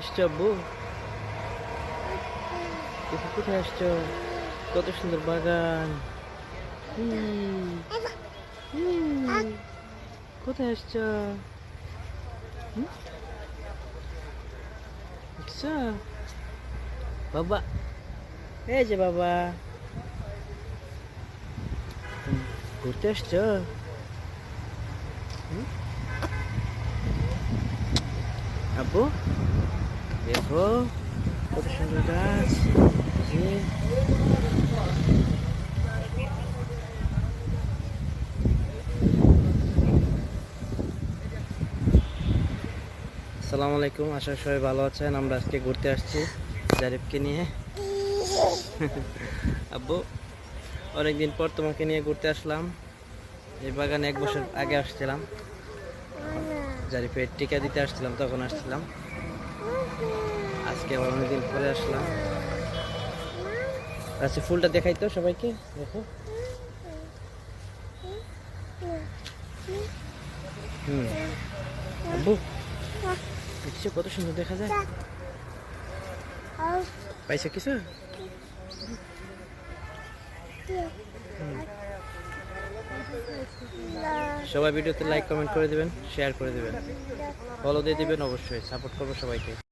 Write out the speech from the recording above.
আসছো আব্বু? কোথায় আসছো? কত সুন্দর বাগান। কোথায় আসছো? দেখছো বাবা? এই যে বাবা, ঘুরতে আসছো? আব্বু দেখো কত সুন্দর গাছ। যে আসসালামু আলাইকুম, আশা করি সবাই ভালো আছেন। আমরা আজকে ঘুরতে আসছি জারিফকে নিয়ে। আব্বু, অনেকদিন পর তোমাকে নিয়ে ঘুরতে আসলাম। এই বাগানে 1 বছর আগে আসছিলাম, জারিফের টিকা দিতে আসছিলাম, তখন আসছিলাম। আজকে আবার অনেকদিন পরে আসলাম। আচ্ছা, ফুলটা দেখাই তো সবাইকে, দেখো। আব্বু দেখছো কত সুন্দর দেখা যায়? পাইছো কিছু? সবাই ভিডিওতে লাইক কমেন্ট করে দিবেন, শেয়ার করে দিবেন, ফলো দিয়ে দিবেন, অবশ্যই সাপোর্ট করবো সবাইকে।